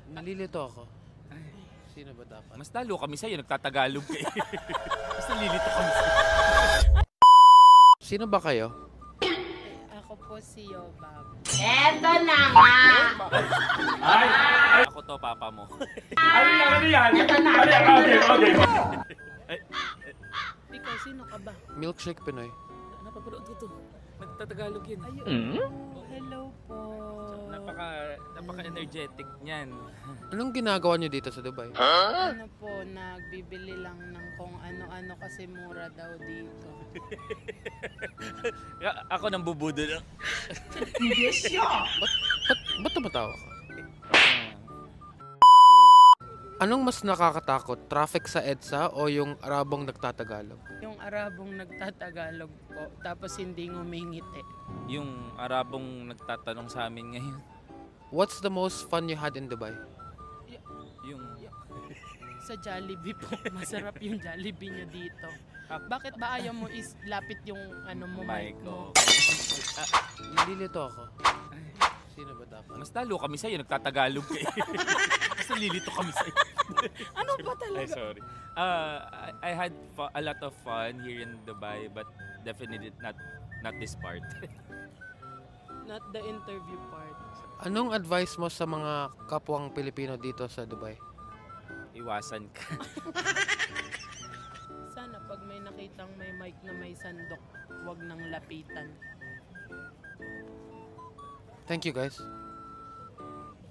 Nalilito ako. Sino ba dapat? Mas lalo kami sa'yo, nagtatagalog kayo. Mas nalilito kami sa'yo. Sino ba kayo? Ako po si Yobab. Eto na nga! Ako to, papa mo. Eto na! Ikaw, sino ka ba? Milkshake Pinoy. Napapanood ko to. Nagtatagalog yun. Hello po. Napaka-energetic niyan. Anong ginagawa niyo dito sa Dubai? Ano po, nagbibili lang ng kung ano-ano kasi mura daw dito. Ako nang bubudo lang. Ba't tumatawa ka? Anong mas nakakatakot? Traffic sa EDSA o yung Arabong nagtatagalog? Yung Arabong nagtatagalog po, tapos hindi ngumingiti. Yung Arabong nagtatanong sa amin ngayon. What's the most fun you had in Dubai? Yung... Sa Jollibee po, masarap yung Jollibee nyo dito. Bakit ba ayaw mo is lapit yung ano mo, mic mo? Nalilito ako. Sino ba dapat? Mas lalo kami sa'yo, nagtatagalog kayo. Mas nalilito kami sa'yo. Ano ba talaga? Sorry. I had a lot of fun here in Dubai, but definitely not this part. Not the interview part. Anong advice mo sa mga kapwang Pilipino dito sa Dubai? Iwasan ka. Sana pag may nakitang may mic na may sandok, wag nang lapitan. Thank you guys.